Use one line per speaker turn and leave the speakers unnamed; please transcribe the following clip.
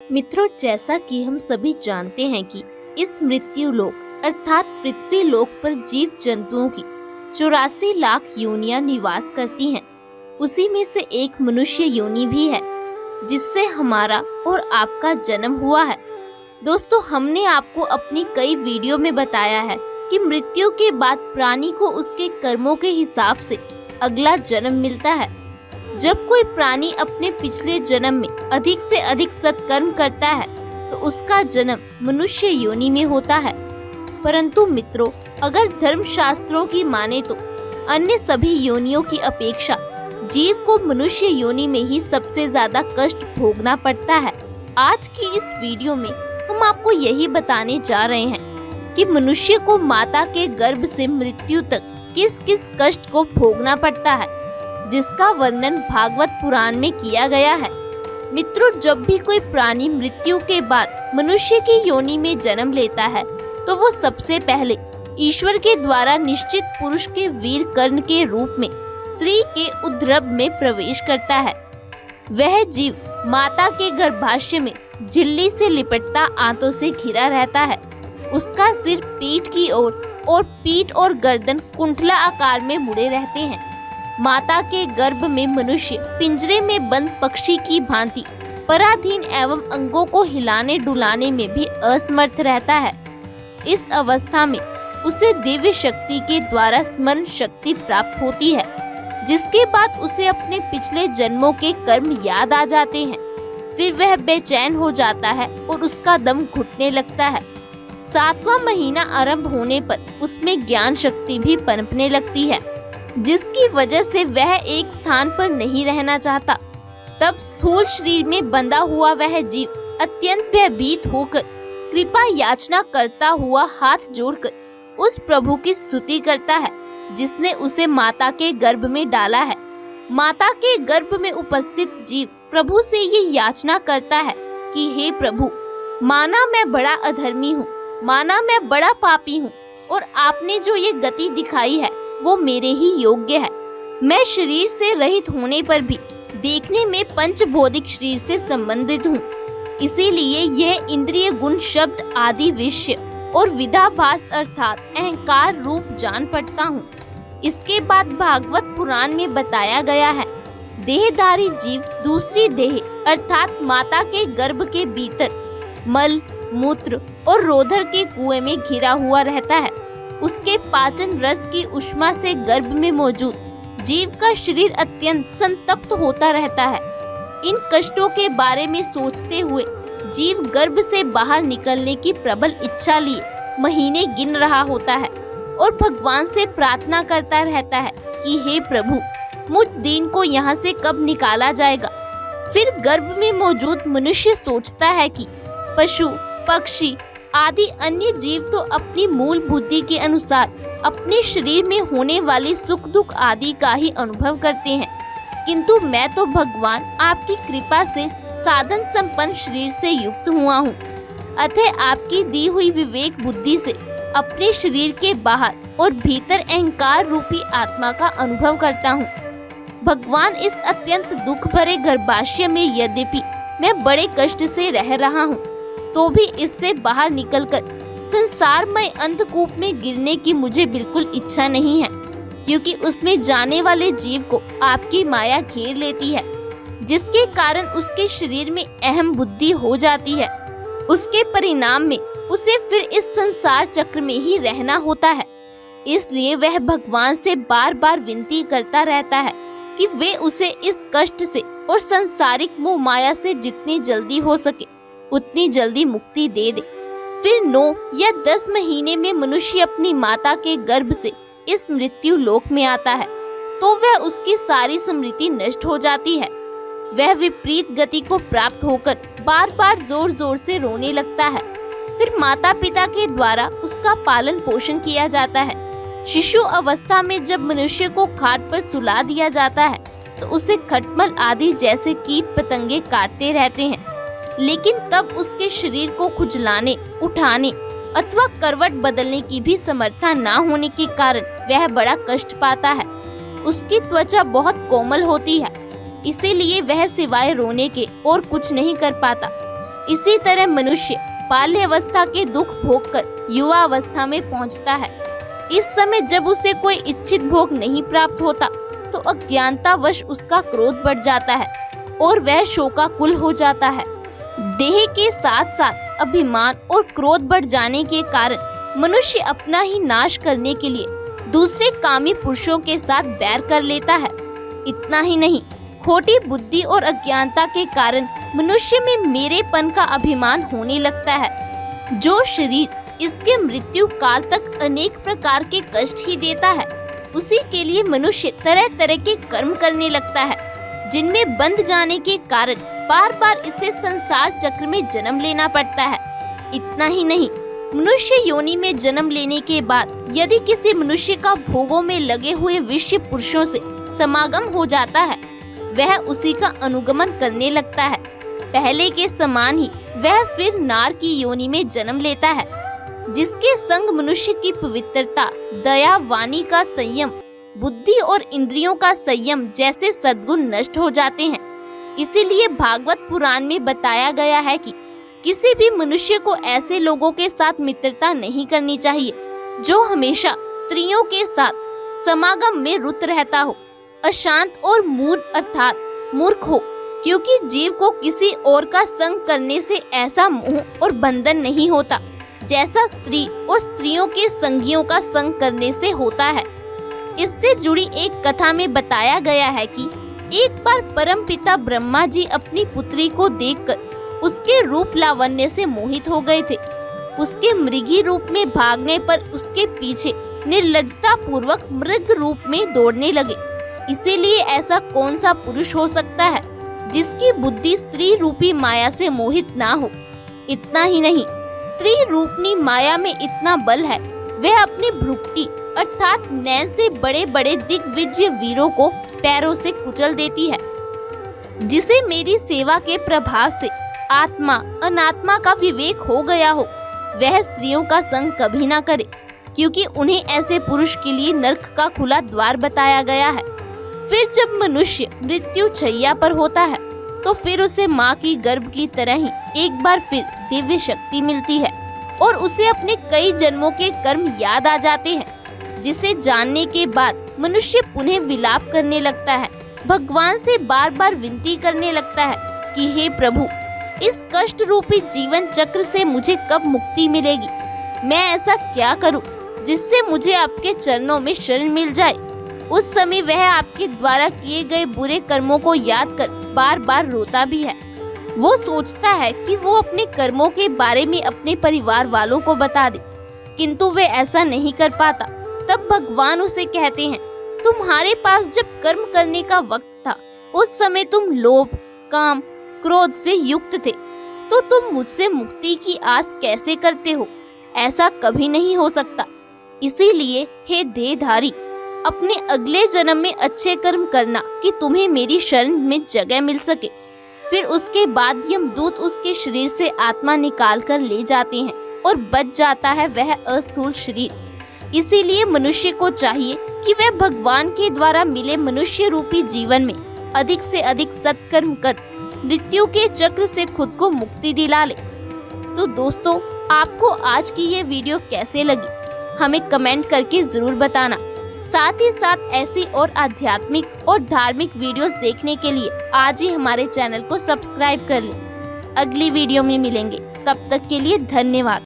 मित्रों, जैसा कि हम सभी जानते हैं कि इस मृत्यु लोक अर्थात पृथ्वी लोक पर जीव जंतुओं की 84 लाख योनियां निवास करती हैं। उसी में से एक मनुष्य योनि भी है जिससे हमारा और आपका जन्म हुआ है। दोस्तों, हमने आपको अपनी कई वीडियो में बताया है कि मृत्यु के बाद प्राणी को उसके कर्मों के हिसाब से अगला जन्म मिलता है। जब कोई प्राणी अपने पिछले जन्म में अधिक से अधिक सत्कर्म करता है तो उसका जन्म मनुष्य योनि में होता है। परंतु मित्रों, अगर धर्म शास्त्रों की माने तो अन्य सभी योनियों की अपेक्षा जीव को मनुष्य योनि में ही सबसे ज्यादा कष्ट भोगना पड़ता है। आज की इस वीडियो में हम आपको यही बताने जा रहे हैं कि मनुष्य को माता के गर्भ से मृत्यु तक किस किस कष्ट को भोगना पड़ता है, जिसका वर्णन भागवत पुराण में किया गया है। मित्रों, जब भी कोई प्राणी मृत्यु के बाद मनुष्य की योनि में जन्म लेता है तो वो सबसे पहले ईश्वर के द्वारा निश्चित पुरुष के वीर कर्ण के रूप में स्त्री के उदर में प्रवेश करता है। वह जीव माता के गर्भाशय में झिल्ली से लिपटता आंतों से घिरा रहता है। उसका सिर पीठ की ओर और पीठ और गर्दन कुंठला आकार में मुड़े रहते हैं। माता के गर्भ में मनुष्य पिंजरे में बंद पक्षी की भांति पराधीन एवं अंगों को हिलाने डुलाने में भी असमर्थ रहता है। इस अवस्था में उसे दिव्य शक्ति के द्वारा स्मरण शक्ति प्राप्त होती है, जिसके बाद उसे अपने पिछले जन्मों के कर्म याद आ जाते हैं। फिर वह बेचैन हो जाता है और उसका दम घुटने लगता है। 7वां महीना आरंभ होने पर उसमें ज्ञान शक्ति भी पनपने लगती है, जिसकी वजह से वह एक स्थान पर नहीं रहना चाहता। तब स्थूल शरीर में बंधा हुआ वह जीव अत्यंत भयभीत होकर कृपा याचना करता हुआ हाथ जोड़कर उस प्रभु की स्तुति करता है जिसने उसे माता के गर्भ में डाला है। माता के गर्भ में उपस्थित जीव प्रभु से ये याचना करता है कि हे प्रभु, माना मैं बड़ा अधर्मी हूँ, माना मैं बड़ा पापी हूँ, और आपने जो ये गति दिखाई है वो मेरे ही योग्य है। मैं शरीर से रहित होने पर भी देखने में पंचभौतिक शरीर से संबंधित हूँ, इसीलिए यह इंद्रिय गुण शब्द आदि विषय और विदाभास अर्थात अहंकार रूप जान पड़ता हूँ। इसके बाद भागवत पुराण में बताया गया है, देहधारी जीव दूसरी देह अर्थात माता के गर्भ के भीतर मल मूत्र और रोधर के कुएं में घिरा हुआ रहता है। उसके पाचन रस की उष्मा से गर्भ में मौजूद जीव का शरीर अत्यंत संतप्त होता रहता है। इन कष्टों के बारे में सोचते हुए जीव गर्भ से बाहर निकलने की प्रबल इच्छा लिए महीने गिन रहा होता है और भगवान से प्रार्थना करता रहता है कि हे प्रभु, मुझ दीन को यहाँ से कब निकाला जाएगा। फिर गर्भ में मौजूद मनुष्य सोचता है कि पशु पक्षी आदि अन्य जीव तो अपनी मूल बुद्धि के अनुसार अपने शरीर में होने वाली सुख दुख आदि का ही अनुभव करते हैं, किंतु मैं तो भगवान आपकी कृपा से साधन संपन्न शरीर से युक्त हुआ हूँ। अतः आपकी दी हुई विवेक बुद्धि से अपने शरीर के बाहर और भीतर अहंकार रूपी आत्मा का अनुभव करता हूँ। भगवान, इस अत्यंत दुख भरे गर्भाशय में यद्यपि मैं बड़े कष्ट से रह रहा हूँ, तो भी इससे बाहर निकलकर संसारमय अंधकूप में गिरने की मुझे बिल्कुल इच्छा नहीं है, क्योंकि उसमें जाने वाले जीव को आपकी माया घेर लेती है, जिसके कारण उसके शरीर में अहम बुद्धि हो जाती है। उसके परिणाम में उसे फिर इस संसार चक्र में ही रहना होता है। इसलिए वह भगवान से बार बार विनती करता रहता है कि वे उसे इस कष्ट से और सांसारिक मोह माया से जितनी जल्दी हो सके उतनी जल्दी मुक्ति दे दे। फिर 9 या 10 महीने में मनुष्य अपनी माता के गर्भ से इस मृत्यु लोक में आता है तो वह उसकी सारी स्मृति नष्ट हो जाती है। वह विपरीत गति को प्राप्त होकर बार बार जोर जोर से रोने लगता है। फिर माता पिता के द्वारा उसका पालन पोषण किया जाता है। शिशु अवस्था में जब मनुष्य को खाट पर सुला दिया जाता है तो उसे खटमल आदि जैसे कीट पतंगे काटते रहते हैं, लेकिन तब उसके शरीर को खुजलाने, उठाने अथवा करवट बदलने की भी समर्था न होने के कारण वह बड़ा कष्ट पाता है। उसकी त्वचा बहुत कोमल होती है, इसीलिए वह सिवाय रोने के और कुछ नहीं कर पाता। इसी तरह मनुष्य बाल्यावस्था के दुख भोगकर युवा अवस्था में पहुंचता है। इस समय जब उसे कोई इच्छित भोग नहीं प्राप्त होता तो अज्ञानतावश उसका क्रोध बढ़ जाता है और वह शोकाकुल हो जाता है। देह के साथ साथ अभिमान और क्रोध बढ़ जाने के कारण मनुष्य अपना ही नाश करने के लिए दूसरे कामी पुरुषों के साथ बैर कर लेता है। इतना ही नहीं, खोटी बुद्धि और अज्ञानता के कारण मनुष्य में मेरेपन का अभिमान होने लगता है। जो शरीर इसके मृत्यु काल तक अनेक प्रकार के कष्ट ही देता है, उसी के लिए मनुष्य तरह तरह के कर्म करने लगता है, जिनमें बंध जाने के कारण बार बार इसे संसार चक्र में जन्म लेना पड़ता है। इतना ही नहीं, मनुष्य योनि में जन्म लेने के बाद यदि किसी मनुष्य का भोगों में लगे हुए विषय पुरुषों से समागम हो जाता है, वह उसी का अनुगमन करने लगता है। पहले के समान ही वह फिर नार की योनि में जन्म लेता है, जिसके संग मनुष्य की पवित्रता, दया, वाणी का संयम, बुद्धि और इंद्रियों का संयम जैसे सद्गुण नष्ट हो जाते हैं। इसीलिए भागवत पुराण में बताया गया है कि किसी भी मनुष्य को ऐसे लोगों के साथ मित्रता नहीं करनी चाहिए जो हमेशा स्त्रियों के साथ समागम में रुत रहता हो, अशांत और मूढ़ अर्थात मूर्ख हो, क्योंकि जीव को किसी और का संग करने से ऐसा मोह और बंधन नहीं होता जैसा स्त्री और स्त्रियों के संगियों का संग करने से होता है। इससे जुड़ी एक कथा में बताया गया है कि एक बार परमपिता ब्रह्मा जी अपनी पुत्री को देखकर उसके रूप लावण्य से मोहित हो गए थे। उसके मृगी रूप में भागने पर उसके पीछे निर्लज्जता पूर्वक मृग रूप में दौड़ने लगे। इसीलिए ऐसा कौन सा पुरुष हो सकता है जिसकी बुद्धि स्त्री रूपी माया से मोहित ना हो। इतना ही नहीं, स्त्री रूपनी माया में इतना बल है, वह अपनी भ्रुकुटी अर्थात नैन से बड़े बड़े दिग्विजय वीरों को पैरों से कुचल देती है। जिसे मेरी सेवा के प्रभाव से आत्मा अनात्मा का विवेक हो गया हो, वह स्त्रियों का संग कभी ना करे, क्योंकि उन्हें ऐसे पुरुष के लिए नरक का खुला द्वार बताया गया है। फिर जब मनुष्य मृत्यु शैया पर होता है तो फिर उसे माँ की गर्भ की तरह ही एक बार फिर दिव्य शक्ति मिलती है और उसे अपने कई जन्मों के कर्म याद आ जाते हैं, जिसे जानने के बाद मनुष्य पुनः विलाप करने लगता है, भगवान से बार बार विनती करने लगता है कि हे प्रभु, इस कष्ट रूपी जीवन चक्र से मुझे कब मुक्ति मिलेगी। मैं ऐसा क्या करूं जिससे मुझे आपके चरणों में शरण मिल जाए। उस समय वह आपके द्वारा किए गए बुरे कर्मों को याद कर बार बार रोता भी है। वो सोचता है कि वो अपने कर्मों के बारे में अपने परिवार वालों को बता दे, किंतु वे ऐसा नहीं कर पाता। तब भगवान उसे कहते हैं, तुम्हारे पास जब कर्म करने का वक्त था, उस समय तुम लोभ, काम, क्रोध से युक्त थे, तो तुम मुझसे मुक्ति की आस कैसे करते हो? ऐसा कभी नहीं हो सकता। इसीलिए हे देहधारी, अपने अगले जन्म में अच्छे कर्म करना कि तुम्हें मेरी शरण में जगह मिल सके। फिर उसके बाद यमदूत उसके शरीर से आत्मा निकाल कर ले जाते हैं और बच जाता है वह अस्थूल शरीर। इसीलिए मनुष्य को चाहिए कि वह भगवान के द्वारा मिले मनुष्य रूपी जीवन में अधिक से अधिक सत्कर्म कर मृत्यु के चक्र से खुद को मुक्ति दिला ले। तो दोस्तों, आपको आज की ये वीडियो कैसे लगी, हमें कमेंट करके जरूर बताना। साथ ही साथ ऐसी और आध्यात्मिक और धार्मिक वीडियोस देखने के लिए आज ही हमारे चैनल को सब्सक्राइब कर लें। अगली वीडियो में मिलेंगे, तब तक के लिए धन्यवाद।